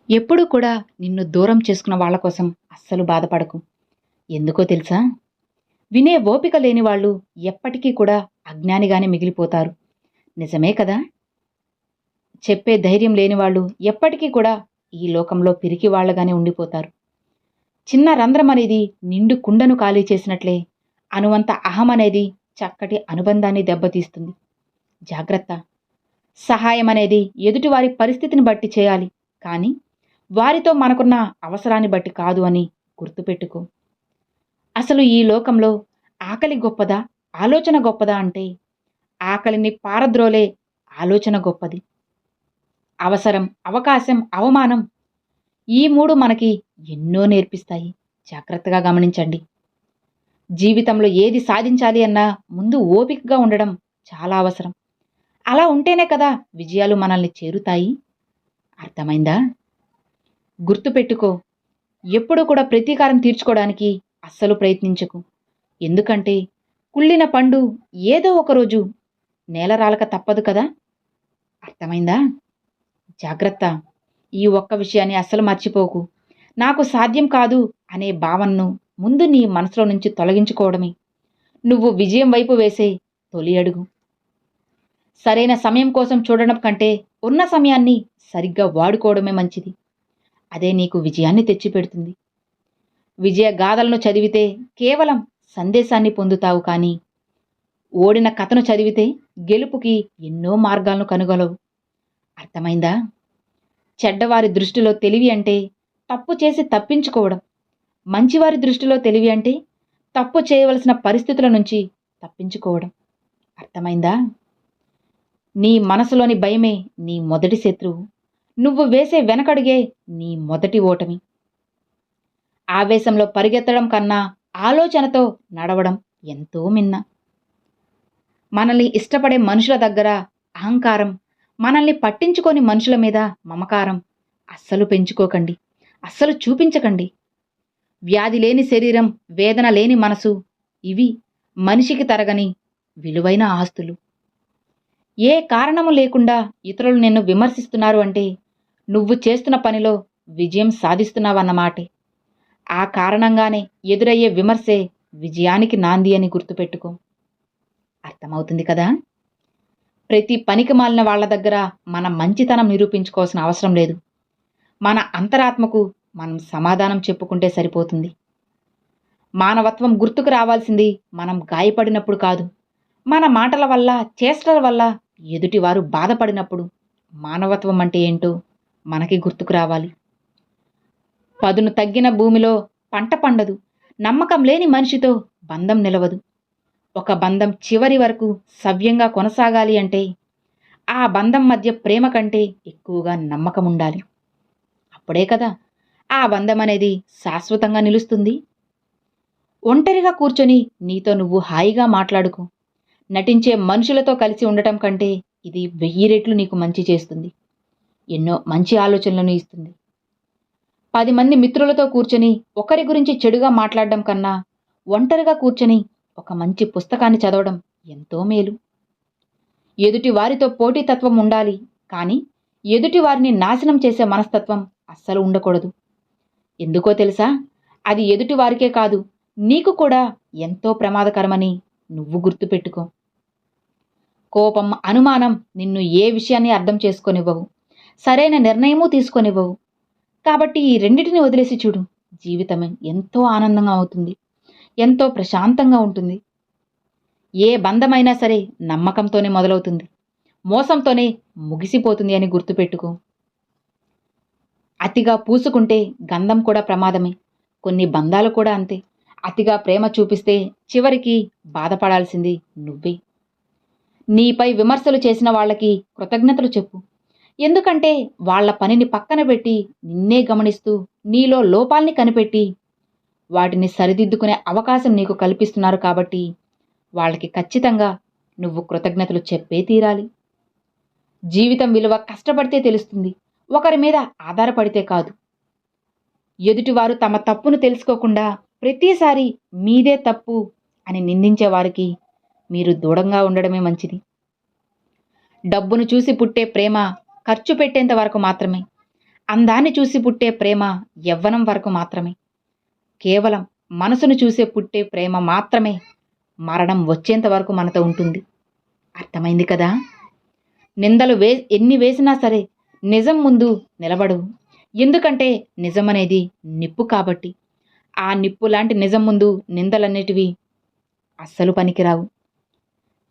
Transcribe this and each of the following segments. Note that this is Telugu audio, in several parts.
ఎప్పుడూ కూడా నిన్ను దూరం చేసుకున్న వాళ్ళ కోసం అస్సలు బాధపడకు. ఎందుకో తెలుసా? వినే ఓపిక లేని వాళ్ళు ఎప్పటికీ కూడా అజ్ఞానిగానే మిగిలిపోతారు. నిజమే కదా? చెప్పే ధైర్యం లేని వాళ్ళు ఎప్పటికీ కూడా ఈ లోకంలో పిరికి వాళ్ళగానే ఉండిపోతారు. చిన్న రంధ్రం అనేది నిండు కుండను ఖాళీ చేసినట్లే అనువంత అహం అనేది చక్కటి అనుబంధాన్ని దెబ్బతీస్తుంది. జాగ్రత్త. సహాయం అనేది ఎదుటివారి పరిస్థితిని బట్టి చేయాలి. కానీ వారితో మనకున్న అవసరాన్ని బట్టి కాదు అని గుర్తుపెట్టుకో. అసలు ఈ లోకంలో ఆకలి గొప్పదా, ఆలోచన గొప్పదా అంటే ఆకలిని పారద్రోలే ఆలోచన గొప్పది. అవసరం, అవకాశం, అవమానం ఈ మూడు మనకి ఎన్నో నేర్పిస్తాయి. జాగ్రత్తగా గమనించండి. జీవితంలో ఏది సాధించాలి అన్నా ముందు ఓపికగా ఉండడం చాలా అవసరం. అలా ఉంటేనే కదా విజయాలు మనల్ని చేరుతాయి. అర్థమైందా? గుర్తుపెట్టుకో. ఎప్పుడూ కూడా ప్రతీకారం తీర్చుకోవడానికి అస్సలు ప్రయత్నించకు. ఎందుకంటే కుళ్ళిన పండు ఏదో ఒకరోజు నేలరాలక తప్పదు కదా. అర్థమైందా? జాగ్రత్త. ఈ ఒక్క విషయాన్ని అస్సలు మర్చిపోకు. నాకు సాధ్యం కాదు అనే భావనను ముందు నీ మనసులో నుంచి తొలగించుకోవడమే నువ్వు విజయం వైపు వేసే తొలి అడుగు. సరైన సమయం కోసం చూడడం కంటే ఉన్న సమయాన్ని సరిగ్గా వాడుకోవడమే మంచిది. అదే నీకు విజయాన్ని తెచ్చిపెడుతుంది. విజయ గాథలను చదివితే కేవలం సందేశాన్ని పొందుతావు, కానీ ఓడిన కథను చదివితే గెలుపుకి ఎన్నో మార్గాలను కనుగొలవు. అర్థమైందా? చెడ్డవారి దృష్టిలో తెలివి అంటే తప్పు చేసి తప్పించుకోవడం. మంచివారి దృష్టిలో తెలివి అంటే తప్పు చేయవలసిన పరిస్థితుల నుంచి తప్పించుకోవడం. అర్థమైందా? నీ మనసులోని భయమే నీ మొదటి శత్రువు. నువ్వు వేసే వెనకడుగే నీ మొదటి ఓటమి. ఆవేశంలో పరిగెత్తడం కన్నా ఆలోచనతో నడవడం ఎంతో మిన్న. మనల్ని ఇష్టపడే మనుషుల దగ్గర అహంకారం, మనల్ని పట్టించుకోని మనుషుల మీద మమకారం అస్సలు పెంచుకోకండి. అస్సలు చూపించకండి. వ్యాధి లేని శరీరం, వేదన లేని మనసు ఇవి మనిషికి తరగని విలువైన ఆస్తులు. ఏ కారణము లేకుండా ఇతరులు నిన్ను విమర్శిస్తున్నారు అంటే నువ్వు చేస్తున్న పనిలో విజయం సాధిస్తున్నావన్నమాటే. ఆ కారణంగానే ఎదురయ్యే విమర్శే విజయానికి నాంది అని గుర్తుపెట్టుకో. అర్థమవుతుంది కదా? ప్రతి పనికి మాలిన వాళ్ళ దగ్గర మన మంచితనం నిరూపించుకోవాల్సిన అవసరం లేదు. మన అంతరాత్మకు మనం సమాధానం చెప్పుకుంటే సరిపోతుంది. మానవత్వం గుర్తుకు రావాల్సింది మనం గాయపడినప్పుడు కాదు, మన మాటల వల్ల, చేష్టల వల్ల ఎదుటివారు బాధపడినప్పుడు మానవత్వం అంటే ఏంటో మనకి గుర్తుకు రావాలి. పదును తగ్గిన భూమిలో పంట పండదు. నమ్మకం లేని మనిషితో బంధం నిలవదు. ఒక బంధం చివరి వరకు సవ్యంగా కొనసాగాలి అంటే ఆ బంధం మధ్య ప్రేమ కంటే ఎక్కువగా నమ్మకం ఉండాలి. అప్పుడే కదా ఆ బంధం అనేది శాశ్వతంగా నిలుస్తుంది. ఒంటరిగా కూర్చొని నీతో నువ్వు హాయిగా మాట్లాడుకో. నటించే మనుషులతో కలిసి ఉండటం కంటే ఇది 1000 రెట్లు నీకు మంచి చేస్తుంది. ఎన్నో మంచి ఆలోచనలను ఇస్తుంది. 10 మంది మిత్రులతో కూర్చొని ఒకరి గురించి చెడుగా మాట్లాడడం కన్నా ఒంటరిగా కూర్చొని ఒక మంచి పుస్తకాన్ని చదవడం ఎంతో మేలు. ఎదుటి వారితో పోటీతత్వం ఉండాలి, కానీ ఎదుటి వారిని నాశనం చేసే మనస్తత్వం అస్సలు ఉండకూడదు. ఎందుకో తెలుసా? అది ఎదుటి వారికే కాదు, నీకు కూడా ఎంతో ప్రమాదకరమని నువ్వు గుర్తుపెట్టుకో. కోపం, అనుమానం నిన్ను ఏ విషయాన్ని అర్థం చేసుకోనివ్వవు, సరైన నిర్ణయమూ తీసుకోనివ్వవు. కాబట్టి ఈ రెండిటిని వదిలేసి చూడు. జీవితం ఎంతో ఆనందంగా అవుతుంది, ఎంతో ప్రశాంతంగా ఉంటుంది. ఏ బంధమైనా సరే నమ్మకంతోనే మొదలవుతుంది, మోసంతోనే ముగిసిపోతుంది అని గుర్తుపెట్టుకో. అతిగా పూసుకుంటే గంధం కూడా ప్రమాదమే. కొన్ని బంధాలు కూడా అంతే. అతిగా ప్రేమ చూపిస్తే చివరికి బాధపడాల్సింది నువ్వే. నీపై విమర్శలు చేసిన వాళ్ళకి కృతజ్ఞతలు చెప్పు. ఎందుకంటే వాళ్ళ పనిని పక్కన పెట్టి నిన్నే గమనిస్తూ నీలో లోపాల్ని కనిపెట్టి వాటిని సరిదిద్దుకునే అవకాశం నీకు కల్పిస్తున్నారు. కాబట్టి వాళ్ళకి ఖచ్చితంగా నువ్వు కృతజ్ఞతలు చెప్పే తీరాలి. జీవితం విలువ కష్టపడితే తెలుస్తుంది, ఒకరి మీద ఆధారపడితే కాదు. ఎదుటివారు తమ తప్పును తెలుసుకోకుండా ప్రతిసారి మీదే తప్పు అని నిందించే వారికి మీరు దూరంగా ఉండడమే మంచిది. డబ్బును చూసి పుట్టే ప్రేమ ఖర్చు పెట్టేంత వరకు మాత్రమే. అందాన్ని చూసి పుట్టే ప్రేమ యవ్వనం వరకు మాత్రమే. కేవలం మనసును చూసే పుట్టే ప్రేమ మాత్రమే మరణం వచ్చేంత వరకు మనతో ఉంటుంది. అర్థమైంది కదా? నిందలు ఎన్ని వేసినా సరే నిజం ముందు నిలబడవు. ఎందుకంటే నిజమనేది నిప్పు కాబట్టి. ఆ నిప్పు లాంటి నిజం ముందు నిందలన్నిటివి అస్సలు పనికిరావు.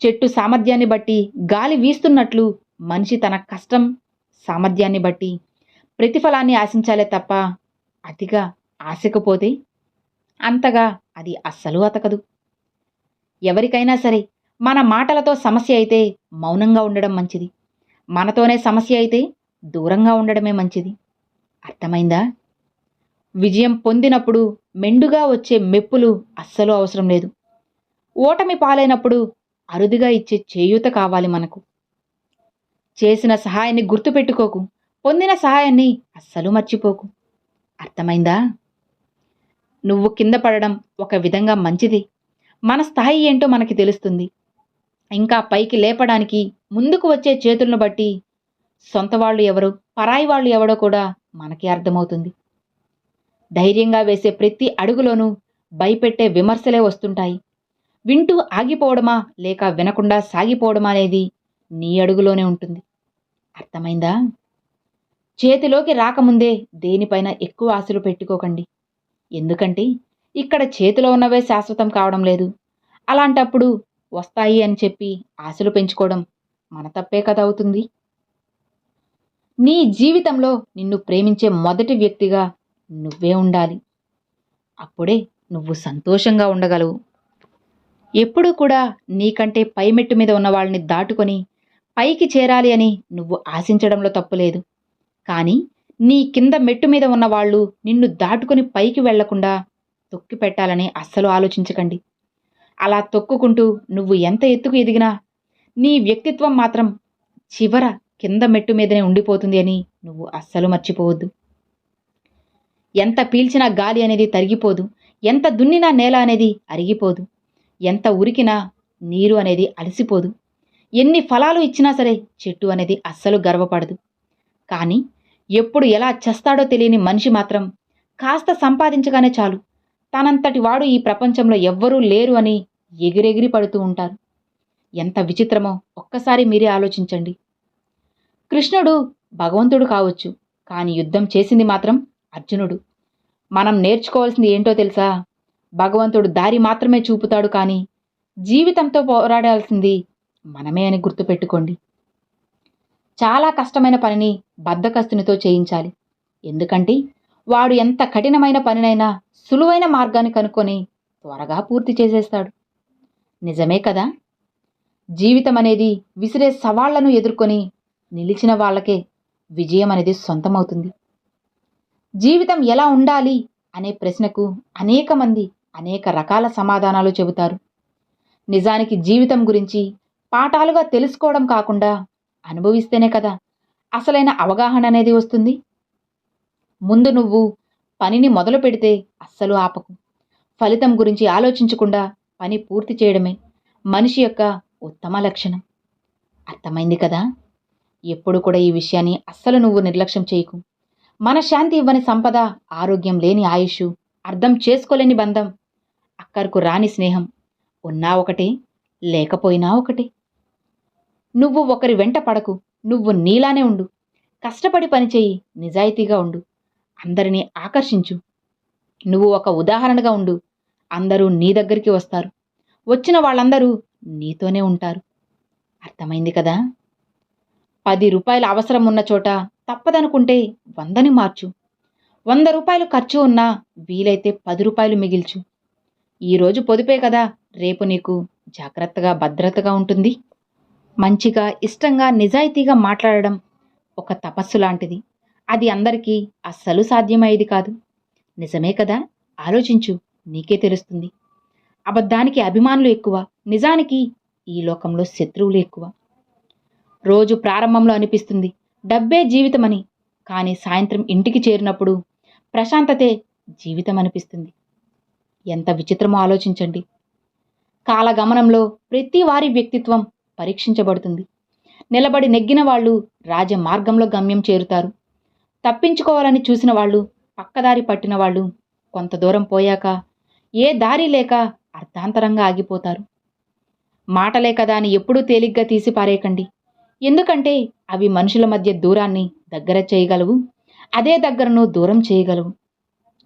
చెట్టు సామర్థ్యాన్ని బట్టి గాలి వీస్తున్నట్లు మనిషి తన కష్టం సామర్థ్యాన్ని బట్టి ప్రతిఫలాన్ని ఆశించాలే తప్ప అతిగా ఆశకు పోతే అంతగా అది అస్సలు అతకదు. ఎవరికైనా సరే మన మాటలతో సమస్య అయితే మౌనంగా ఉండడం మంచిది. మనతోనే సమస్య అయితే దూరంగా ఉండడమే మంచిది. అర్థమైందా? విజయం పొందినప్పుడు మెండుగా వచ్చే మెప్పులు అస్సలు అవసరం లేదు. ఓటమి పాలైనప్పుడు అరుదుగా ఇచ్చే చేయూత కావాలి మనకు. చేసిన సహాయాన్ని గుర్తుపెట్టుకోకు, పొందిన సహాయాన్ని అస్సలు మర్చిపోకు. అర్థమైందా? నువ్వు కింద పడడం ఒక విధంగా మంచిది. మన స్థాయి ఏంటో మనకి తెలుస్తుంది. ఇంకా పైకి లేపడానికి ముందుకు వచ్చే చేతులను బట్టి సొంత వాళ్ళు ఎవరు, పరాయి వాళ్ళు ఎవడో కూడా మనకి అర్థమవుతుంది. ధైర్యంగా వేసే ప్రతి అడుగులోనూ భయపెట్టే విమర్శలే వస్తుంటాయి. వింటూ ఆగిపోవడమా లేక వినకుండా సాగిపోవడమా అనేది నీ అడుగులోనే ఉంటుంది. అర్థమైందా? చేతిలోకి రాకముందే దేనిపైన ఎక్కువ ఆశలు పెట్టుకోకండి. ఎందుకంటే ఇక్కడ చేతిలో ఉన్నవే శాశ్వతం కావడం లేదు. అలాంటప్పుడు వస్తాయి అని చెప్పి ఆశలు పెంచుకోవడం మన తప్పే కదా అవుతుంది. నీ జీవితంలో నిన్ను ప్రేమించే మొదటి వ్యక్తిగా నువ్వే ఉండాలి. అప్పుడే నువ్వు సంతోషంగా ఉండగలవు. ఎప్పుడూ కూడా నీకంటే పైమెట్టు మీద ఉన్న వాళ్ళని దాటుకొని పైకి చేరాలి అని నువ్వు ఆశించడంలో తప్పులేదు. కానీ నీ కింద మెట్టు మీద ఉన్న వాళ్ళు నిన్ను దాటుకొని పైకి వెళ్లకుండా తొక్కి పెట్టాలని అస్సలు ఆలోచించకండి. అలా తొక్కుకుంటూ నువ్వు ఎంత ఎత్తుకు ఎదిగినా నీ వ్యక్తిత్వం మాత్రం చివర కింద మెట్టు మీదనే ఉండిపోతుంది అని నువ్వు అస్సలు మర్చిపోవద్దు. ఎంత పీల్చినా గాలి అనేది తరిగిపోదు. ఎంత దున్నినా నేల అనేది అరిగిపోదు. ఎంత ఉరికినా నీరు అనేది అలసిపోదు. ఎన్ని ఫలాలు ఇచ్చినా సరే చెట్టు అనేది అస్సలు గర్వపడదు. కానీ ఎప్పుడు ఎలా చేస్తాడో తెలియని మనిషి మాత్రం కాస్త సంపాదించగానే చాలు తనంతటి వాడు ఈ ప్రపంచంలో ఎవ్వరూ లేరు అని ఎగిరెగిరి పడుతూ ఉంటారు. ఎంత విచిత్రమో ఒక్కసారి మీరే ఆలోచించండి. కృష్ణుడు భగవంతుడు కావచ్చు, కానీ యుద్ధం చేసింది మాత్రం అర్జునుడు. మనం నేర్చుకోవాల్సింది ఏంటో తెలుసా? భగవంతుడు దారి మాత్రమే చూపుతాడు, కానీ జీవితంతో పోరాడాల్సింది మనమే అని గుర్తుపెట్టుకోండి. చాలా కష్టమైన పనిని బద్ధకస్తునితో చేయించాలి. ఎందుకంటే వాడు ఎంత కఠినమైన పనినైనా సులువైన మార్గాన్ని కనుక్కొని త్వరగా పూర్తి చేసేస్తాడు. నిజమే కదా? జీవితం అనేది విసిరే సవాళ్లను ఎదుర్కొని నిలిచిన వాళ్ళకే విజయం అనేది సొంతమవుతుంది. జీవితం ఎలా ఉండాలి అనే ప్రశ్నకు అనేక మంది అనేక రకాల సమాధానాలు చెబుతారు. నిజానికి జీవితం గురించి పాఠాలుగా తెలుసుకోవడం కాకుండా అనుభవిస్తేనే కదా అసలైన అవగాహన అనేది వస్తుంది. ముందు నువ్వు పనిని మొదలు పెడితే అస్సలు ఆపకు. ఫలితం గురించి ఆలోచించకుండా పని పూర్తి చేయడమే మనిషి యొక్క ఉత్తమ లక్షణం. అర్థమైంది కదా? ఎప్పుడు కూడా ఈ విషయాన్ని అస్సలు నువ్వు నిర్లక్ష్యం చేయకు. మనశ్శాంతి ఇవ్వని సంపద, ఆరోగ్యం లేని ఆయుష్, అర్థం చేసుకోలేని బంధం, అక్కరకు రాని స్నేహం ఉన్నా ఒకటే, లేకపోయినా ఒకటే. నువ్వు ఒకరి వెంట పడకు. నువ్వు నీలానే ఉండు. కష్టపడి పనిచేయి. నిజాయితీగా ఉండు. అందరినీ ఆకర్షించు. నువ్వు ఒక ఉదాహరణగా ఉండు. అందరూ నీ దగ్గరికి వస్తారు. వచ్చిన వాళ్ళందరూ నీతోనే ఉంటారు. అర్థమైంది కదా? 10 రూపాయల అవసరం ఉన్న చోట తప్పదనుకుంటే 100ని మార్చు. 100 రూపాయలు ఖర్చు ఉన్నా వీలైతే 10 రూపాయలు మిగిల్చు. ఈరోజు పొదుపే కదా రేపు నీకు జాగ్రత్తగా భద్రతగా ఉంటుంది. మంచిగా, ఇష్టంగా, నిజాయితీగా మాట్లాడడం ఒక తపస్సు లాంటిది. అది అందరికీ అస్సలు సాధ్యమయ్యేది కాదు. నిజమే కదా? ఆలోచించు, నీకే తెలుస్తుంది. అబద్ధానికి అభిమానులు ఎక్కువ, నిజానికి ఈ లోకంలో శత్రువులు ఎక్కువ. రోజు ప్రారంభంలో అనిపిస్తుంది డబ్బే జీవితమని, కానీ సాయంత్రం ఇంటికి చేరినప్పుడు ప్రశాంతతే జీవితం అనిపిస్తుంది. ఎంత విచిత్రమో ఆలోచించండి. కాలగమనంలో ప్రతి వారి వ్యక్తిత్వం పరీక్షించబడుతుంది. నిలబడి నెగ్గిన వాళ్ళు రాజమార్గంలో గమ్యం చేరుతారు. తప్పించుకోవాలని చూసిన వాళ్ళు, పక్కదారి పట్టిన వాళ్ళు కొంత దూరం పోయాక ఏ దారి లేక అర్ధాంతరంగా ఆగిపోతారు. మాటలే కదా అని ఎప్పుడూ తేలిగ్గా తీసి పారేయకండి. ఎందుకంటే అవి మనుషుల మధ్య దూరాన్ని దగ్గర చేయగలవు, అదే దగ్గరను దూరం చేయగలవు.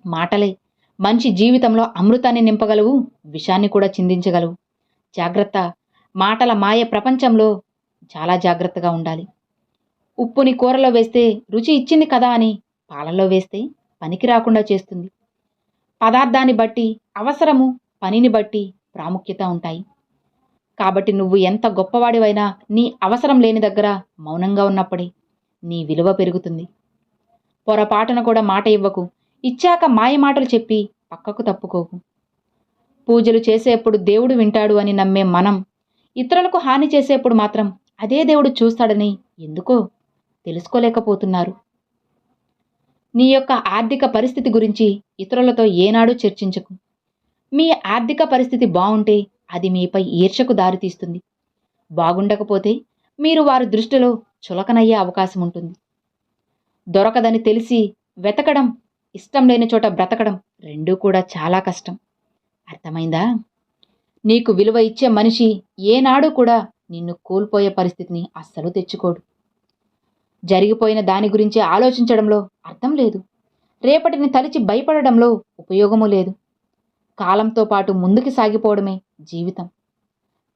మాటలే మనిషి జీవితంలో అమృతాన్ని నింపగలవు, విషాన్ని కూడా చిందించగలవు. జాగ్రత్త. మాటల మాయ ప్రపంచంలో చాలా జాగ్రత్తగా ఉండాలి. ఉప్పుని కూరలో వేస్తే రుచి ఇచ్చింది కదా అని పాలల్లో వేస్తే పనికి రాకుండా చేస్తుంది. పదార్థాన్ని బట్టి అవసరము, పనిని బట్టి ప్రాముఖ్యత ఉంటాయి. కాబట్టి నువ్వు ఎంత గొప్పవాడివైనా నీ అవసరం లేని దగ్గర మౌనంగా ఉన్నప్పుడే నీ విలువ పెరుగుతుంది. పొరపాటున కూడా మాట ఇవ్వకు. ఇచ్చాక మాయ మాటలు చెప్పి పక్కకు తప్పుకోకు. పూజలు చేసేప్పుడు దేవుడు వింటాడు అని నమ్మే మనం ఇతరులకు హాని చేసేప్పుడు మాత్రం అదే దేవుడు చూస్తాడని ఎందుకో తెలుసుకోలేకపోతున్నారు. నీ యొక్క ఆర్థిక పరిస్థితి గురించి ఇతరులతో ఏనాడూ చర్చించకు. మీ ఆర్థిక పరిస్థితి బావుంటే అది మీపై ఈర్ష్యకు దారితీస్తుంది. బాగుండకపోతే మీరు వారి దృష్టిలో చులకనయ్యే అవకాశం ఉంటుంది. దొరకదని తెలిసి వెతకడం, ఇష్టం లేని చోట బ్రతకడం రెండూ కూడా చాలా కష్టం. అర్థమైందా? నీకు విలువ ఇచ్చే మనిషి ఏనాడు కూడా నిన్ను కోల్పోయే పరిస్థితిని అస్సలు తెచ్చుకోడు. జరిగిపోయిన దాని గురించి ఆలోచించడంలో అర్థం లేదు. రేపటిని తలిచి భయపడడంలో ఉపయోగము లేదు. కాలంతో పాటు ముందుకు సాగిపోవడమే జీవితం.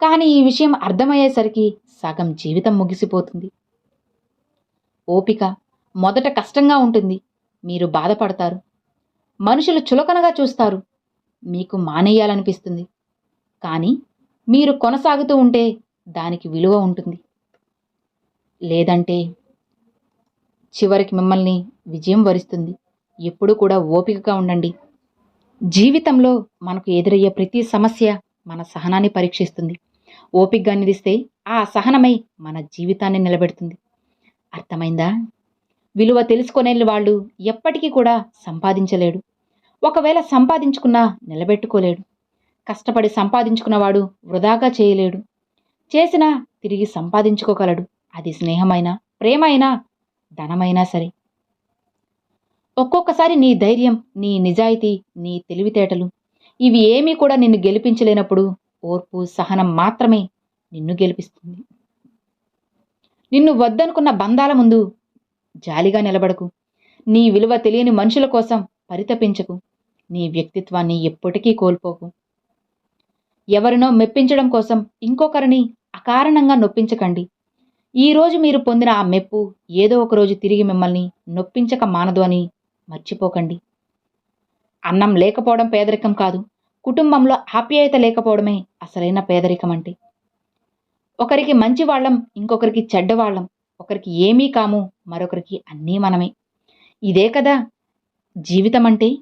కానీ ఈ విషయం అర్థమయ్యేసరికి సగం జీవితం ముగిసిపోతుంది. ఓపిక. మొదట కష్టంగా ఉంటుంది. మీరు బాధపడతారు. మనుషులు చులకనగా చూస్తారు. మీకు మానేయాలనిపిస్తుంది. కానీ మీరు కొనసాగుతూ ఉంటే దానికి విలువ ఉంటుంది. లేదంటే చివరికి మిమ్మల్ని విజయం వరిస్తుంది. ఎప్పుడూ కూడా ఓపికగా ఉండండి. జీవితంలో మనకు ఎదురయ్యే ప్రతి సమస్య మన సహనాన్ని పరీక్షిస్తుంది. ఓపికగా నిలిస్తే ఆ సహనమై మన జీవితాన్ని నిలబెడుతుంది. అర్థమైందా? విలువ తెలుసుకునే వాళ్ళు ఎప్పటికీ కూడా సంపాదించలేడు. ఒకవేళ సంపాదించుకున్నా నిలబెట్టుకోలేడు. కష్టపడి సంపాదించుకున్నవాడు వృధాగా చేయలేడు. చేసినా తిరిగి సంపాదించుకోగలడు. అది స్నేహమైనా, ప్రేమైనా, ధనమైనా సరే. ఒక్కొక్కసారి నీ ధైర్యం, నీ నిజాయితీ, నీ తెలివితేటలు ఇవి ఏమీ కూడా నిన్ను గెలిపించలేనప్పుడు ఓర్పు, సహనం మాత్రమే నిన్ను గెలిపిస్తుంది. నిన్ను వద్దనుకున్న బంధాల ముందు జాలిగా నిలబడకు. నీ విలువ తెలియని మనుషుల కోసం పరితపించకు. నీ వ్యక్తిత్వాన్ని ఎప్పటికీ కోల్పోకు. ఎవరినో మెప్పించడం కోసం ఇంకొకరిని అకారణంగా నొప్పించకండి. ఈరోజు మీరు పొందిన ఆ మెప్పు ఏదో ఒకరోజు తిరిగి మిమ్మల్ని నొప్పించక మానదు అని మర్చిపోకండి. అన్నం లేకపోవడం పేదరికం కాదు. కుటుంబంలో ఆప్యాయత లేకపోవడమే అసలైన పేదరికం అంటే. ఒకరికి మంచివాళ్ళం, ఇంకొకరికి చెడ్డవాళ్ళం. ఒకరికి ఏమీ కాము, మరొకరికి అన్నీ మనమే. ఇదే కదా జీవితం అంటే.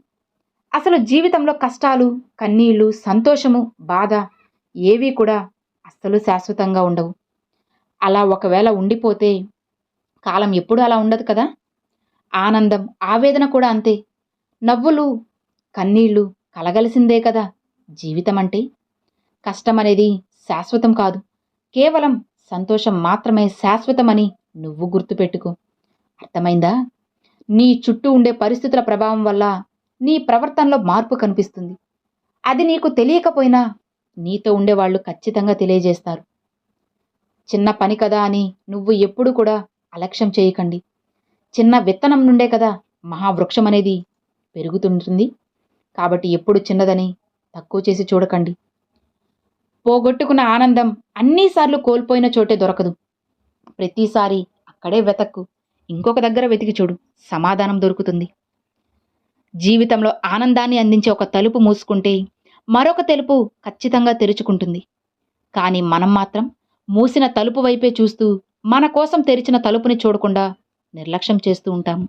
అసలు జీవితంలో కష్టాలు, కన్నీళ్లు, సంతోషము, బాధ ఏవీ కూడా అస్సలు శాశ్వతంగా ఉండవు. అలా ఒకవేళ ఉండిపోతే కాలం ఎప్పుడూ అలా ఉండదు కదా. ఆనందం, ఆవేదన కూడా అంతే. నవ్వులు, కన్నీళ్లు కలగలిసిందే కదా జీవితం అంటే. కష్టం అనేది శాశ్వతం కాదు. కేవలం సంతోషం మాత్రమే శాశ్వతమని నువ్వు గుర్తుపెట్టుకో. అర్థమైందా? నీ చుట్టూ ఉండే పరిస్థితుల ప్రభావం వల్ల నీ ప్రవర్తనలో మార్పు కనిపిస్తుంది. అది నీకు తెలియకపోయినా నీతో ఉండేవాళ్ళు ఖచ్చితంగా తెలియజేస్తారు. చిన్న పని కదా అని నువ్వు ఎప్పుడు కూడా అలక్ష్యం చేయకండి. చిన్న విత్తనం నుండే కదా మహావృక్షం అనేది పెరుగుతుంటుంది. కాబట్టి ఎప్పుడు చిన్నదని తక్కువ చేసి చూడకండి. పోగొట్టుకున్న ఆనందం అన్నిసార్లు కోల్పోయిన చోటే దొరకదు. ప్రతిసారి అక్కడే వెతక్కు. ఇంకొక దగ్గర వెతికి చూడు, సమాధానం దొరుకుతుంది. జీవితంలో ఆనందాన్ని అందించే ఒక తలుపు మూసుకుంటే మరొక తలుపు ఖచ్చితంగా తెరుచుకుంటుంది. కానీ మనం మాత్రం మూసిన తలుపు వైపే చూస్తూ మన కోసం తెరిచిన తలుపుని చూడకుండా నిర్లక్ష్యం చేస్తూ ఉంటాము.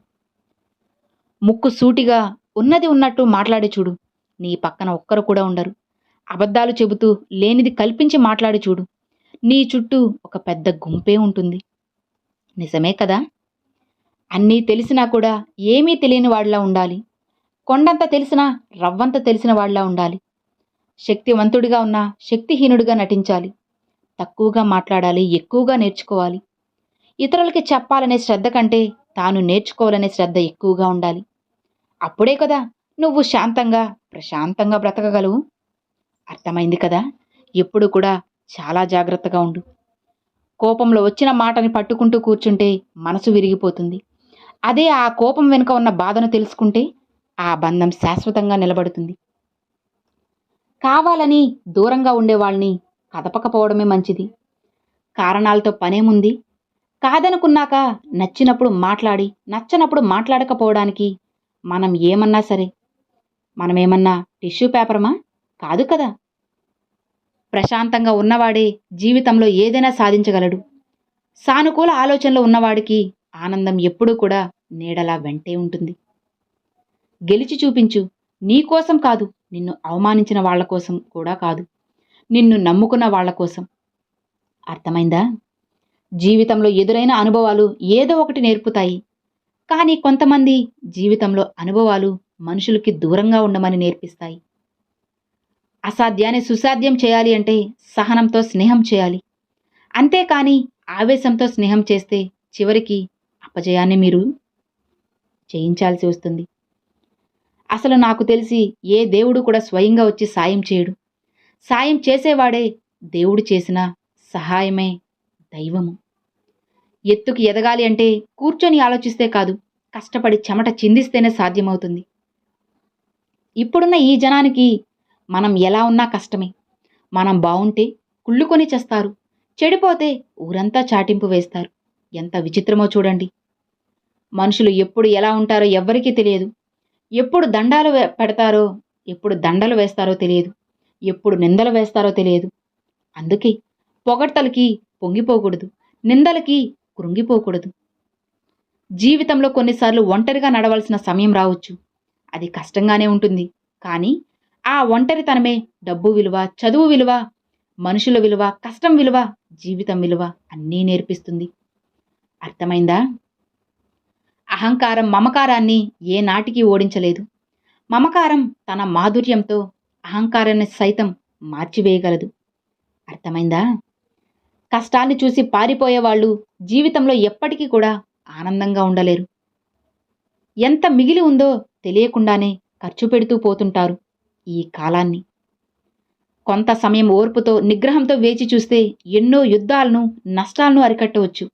ముక్కు సూటిగా ఉన్నది ఉన్నట్టు మాట్లాడి చూడు. నీ పక్కన ఒక్కరు కూడా ఉండరు. అబద్ధాలు చెబుతూ లేనిది కల్పించి మాట్లాడి చూడు. నీ చుట్టూ ఒక పెద్ద గుంపే ఉంటుంది. నిజమే కదా? అన్నీ తెలిసినా కూడా ఏమీ తెలియని వాడిలా ఉండాలి. కొండంత తెలిసినా రవ్వంత తెలిసిన వాడిలా ఉండాలి. శక్తివంతుడిగా ఉన్నా శక్తిహీనుడిగా నటించాలి. తక్కువగా మాట్లాడాలి, ఎక్కువగా నేర్చుకోవాలి. ఇతరులకి చెప్పాలనే శ్రద్ధ కంటే తాను నేర్చుకోవాలనే శ్రద్ధ ఎక్కువగా ఉండాలి. అప్పుడే కదా నువ్వు శాంతంగా, ప్రశాంతంగా బ్రతకగలవు. అర్థమైంది కదా? ఎప్పుడు కూడా చాలా జాగ్రత్తగా ఉండు. కోపంలో వచ్చిన మాటని పట్టుకుంటూ కూర్చుంటే మనసు విరిగిపోతుంది. అదే ఆ కోపం వెనుక ఉన్న బాధను తెలుసుకుంటే ఆ బంధం శాశ్వతంగా నిలబడుతుంది. కావాలని దూరంగా ఉండేవాళ్ళని కదపకపోవడమే మంచిది. కారణాలతో పనేముంది? కాదనుకున్నాక నచ్చినప్పుడు మాట్లాడి, నచ్చనప్పుడు మాట్లాడకపోవడానికి మనం ఏమన్నా సరే, మనమేమన్నా టిష్యూ పేపరమా? కాదు కదా! ప్రశాంతంగా ఉన్నవాడే జీవితంలో ఏదైనా సాధించగలడు. సానుకూల ఆలోచనలు ఉన్నవాడికి ఆనందం ఎప్పుడూ కూడా నీడలా వెంటే ఉంటుంది. గెలిచి చూపించు. నీ కోసం కాదు, నిన్ను అవమానించిన వాళ్ళ కోసం కూడా కాదు, నిన్ను నమ్ముకున్న వాళ్ళ కోసం. అర్థమైందా? జీవితంలో ఎదురైన అనుభవాలు ఏదో ఒకటి నేర్పుతాయి. కానీ కొంతమంది జీవితంలో అనుభవాలు మనుషులకి దూరంగా ఉండమని నేర్పిస్తాయి. అసాధ్యాన్ని సుసాధ్యం చేయాలి అంటే సహనంతో స్నేహం చేయాలి. అంతేకాని ఆవేశంతో స్నేహం చేస్తే చివరికి అపజయాన్ని మీరు చేయించాల్సి వస్తుంది. అసలు నాకు తెలిసి ఏ దేవుడు కూడా స్వయంగా వచ్చి సాయం చేయడు. సాయం చేసేవాడే దేవుడు చేసిన సహాయమే దైవము. ఎత్తుకి ఎదగాలి అంటే కూర్చొని ఆలోచిస్తే కాదు, కష్టపడి చెమట చిందిస్తేనే సాధ్యమవుతుంది. ఇప్పుడున్న ఈ జనానికి మనం ఎలా ఉన్నా కష్టమే. మనం బావుంటే కుళ్ళుకొని చేస్తారు, చెడిపోతే ఊరంతా చాటింపు వేస్తారు. ఎంత విచిత్రమో చూడండి. మనుషులు ఎప్పుడు ఎలా ఉంటారో ఎవ్వరికీ తెలియదు. ఎప్పుడు దండాలు పెడతారో, ఎప్పుడు దండలు వేస్తారో తెలియదు. ఎప్పుడు నిందలు వేస్తారో తెలియదు. అందుకే పొగడ్తలకి పొంగిపోకూడదు, నిందలకి కృంగిపోకూడదు. జీవితంలో కొన్నిసార్లు ఒంటరిగా నడవలసిన సమయం రావచ్చు. అది కష్టంగానే ఉంటుంది. కానీ ఆ ఒంటరితనమే డబ్బు విలువ, చదువు విలువ, మనుషుల విలువ, కష్టం విలువ, జీవితం విలువ అన్నీ నేర్పిస్తుంది. అర్థమైందా? అహంకారం మమకారాన్ని ఏనాటికి ఓడించలేదు. మమకారం తన మాధుర్యంతో అహంకారాన్ని సైతం మార్చివేయగలదు. అర్థమైందా? కష్టాన్ని చూసి పారిపోయేవాళ్ళు జీవితంలో ఎప్పటికీ కూడా ఆనందంగా ఉండలేరు. ఎంత మిగిలి ఉందో తెలియకుండానే ఖర్చు పెడుతూ పోతుంటారు ఈ కాలాన్ని. కొంత సమయం ఓర్పుతో, నిగ్రహంతో వేచి చూస్తే ఎన్నో యుద్ధాలను, నష్టాలను అరికట్టవచ్చు.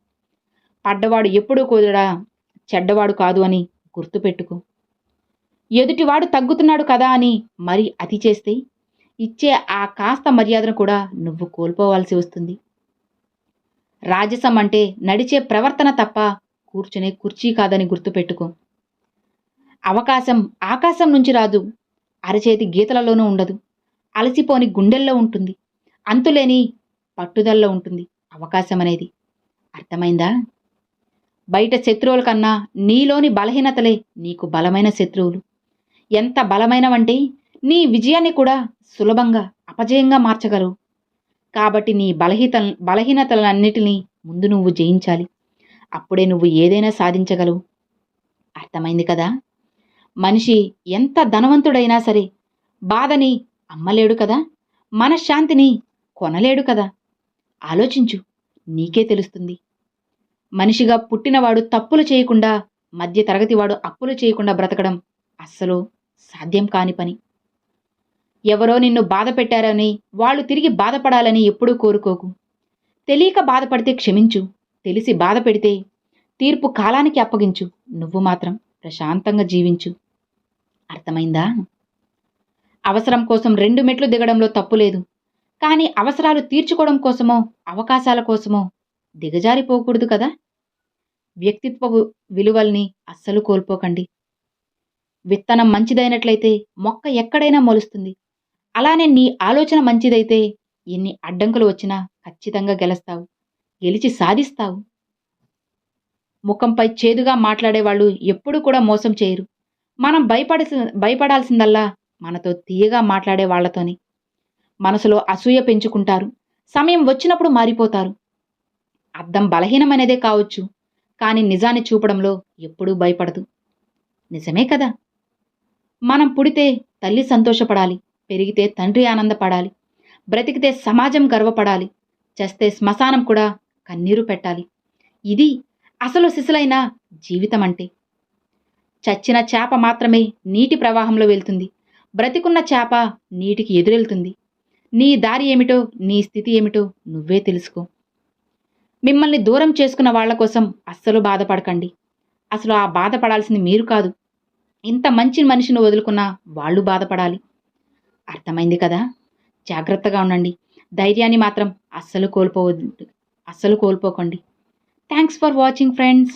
పడ్డవాడు ఎప్పుడూ కూడా చెడ్డవాడు కాదు అని గుర్తుపెట్టుకో. ఎదుటివాడు తగ్గుతున్నాడు కదా అని మరి అతి చేస్తే ఇచ్చే ఆ కాస్త మర్యాదను కూడా నువ్వు కోల్పోవాల్సి వస్తుంది. రాజసం అంటే నడిచే ప్రవర్తన తప్ప కూర్చునే కుర్చీ కాదని గుర్తుపెట్టుకో. అవకాశం ఆకాశం నుంచి రాదు, అరచేతి గీతలలోనూ ఉండదు. అలసిపోని గుండెల్లో ఉంటుంది, అంతులేని పట్టుదలలో ఉంటుంది అవకాశం అనేది. అర్థమైందా? బయట శత్రువుల కన్నా నీలోని బలహీనతలే నీకు బలమైన శత్రువులు. ఎంత బలమైనవంటే నీ విజయాన్ని కూడా సులభంగా అపజయంగా మార్చగలవు. కాబట్టి నీ బలహీనతలన్నిటినీ ముందు నువ్వు జయించాలి. అప్పుడే నువ్వు ఏదైనా సాధించగలవు. అర్థమైంది కదా? మనిషి ఎంత ధనవంతుడైనా సరే బాధని అమ్మలేడు కదా, మనశ్శాంతిని కొనలేడు కదా. ఆలోచించు, నీకే తెలుస్తుంది. మనిషిగా పుట్టినవాడు తప్పులు చేయకుండా, మధ్య తరగతివాడు అప్పులు చేయకుండా బ్రతకడం అస్సలు సాధ్యం కాని పని. ఎవరో నిన్ను బాధ పెట్టారని వాళ్ళు తిరిగి బాధపడాలని ఎప్పుడూ కోరుకోకు. తెలియక బాధపడితే క్షమించు, తెలిసి బాధ పెడితే తీర్పు కాలానికి అప్పగించు. నువ్వు మాత్రం ప్రశాంతంగా జీవించు. అర్థమైందా? అవసరం కోసం 2 మెట్లు దిగడంలో తప్పు లేదు. కానీ అవసరాలు తీర్చుకోవడం కోసమో, అవకాశాల కోసమో దిగజారిపోకూడదు కదా. వ్యక్తిత్వ విలువల్ని అస్సలు కోల్పోకండి. విత్తనం మంచిదైనట్లయితే మొక్క ఎక్కడైనా మొలుస్తుంది. అలానే నీ ఆలోచన మంచిదైతే ఎన్ని అడ్డంకులు వచ్చినా ఖచ్చితంగా గెలుస్తావు, గెలిచి సాధిస్తావు. ముఖంపై చేదుగా మాట్లాడేవాళ్ళు ఎప్పుడూ కూడా మోసం చేయరు. మనం భయపడాల్సిందల్లా మనతో తీయగా మాట్లాడే వాళ్లతోనే. మనసులో అసూయ పెంచుకుంటారు, సమయం వచ్చినప్పుడు మారిపోతారు. అద్దం బలహీనమైనదే కావచ్చు, కానీ నిజాన్ని చూపడంలో ఎప్పుడూ భయపడదు. నిజమే కదా? మనం పుడితే తల్లి సంతోషపడాలి, పెరిగితే తండ్రి ఆనందపడాలి, బ్రతికితే సమాజం గర్వపడాలి, చస్తే శ్మశానం కూడా కన్నీరు పెట్టాలి. ఇది అసలు సిసలైన జీవితం అంటే. చచ్చిన చేప మాత్రమే నీటి ప్రవాహంలో వెళ్తుంది. బ్రతికున్న చేప నీటికి ఎదురెళ్తుంది. నీ దారి ఏమిటో, నీ స్థితి ఏమిటో నువ్వే తెలుసుకో. మిమ్మల్ని దూరం చేసుకున్న వాళ్ళ కోసం అస్సలు బాధపడకండి. అసలు ఆ బాధపడాల్సింది మీరు కాదు. ఇంత మంచి మనిషిని వదులుకున్నా వాళ్ళు బాధపడాలి. అర్థమైంది కదా! జాగ్రత్తగా ఉండండి. ధైర్యాన్ని మాత్రం అస్సలు కోల్పోవద్దు. అస్సలు కోల్పోకండి. Thanks for watching friends.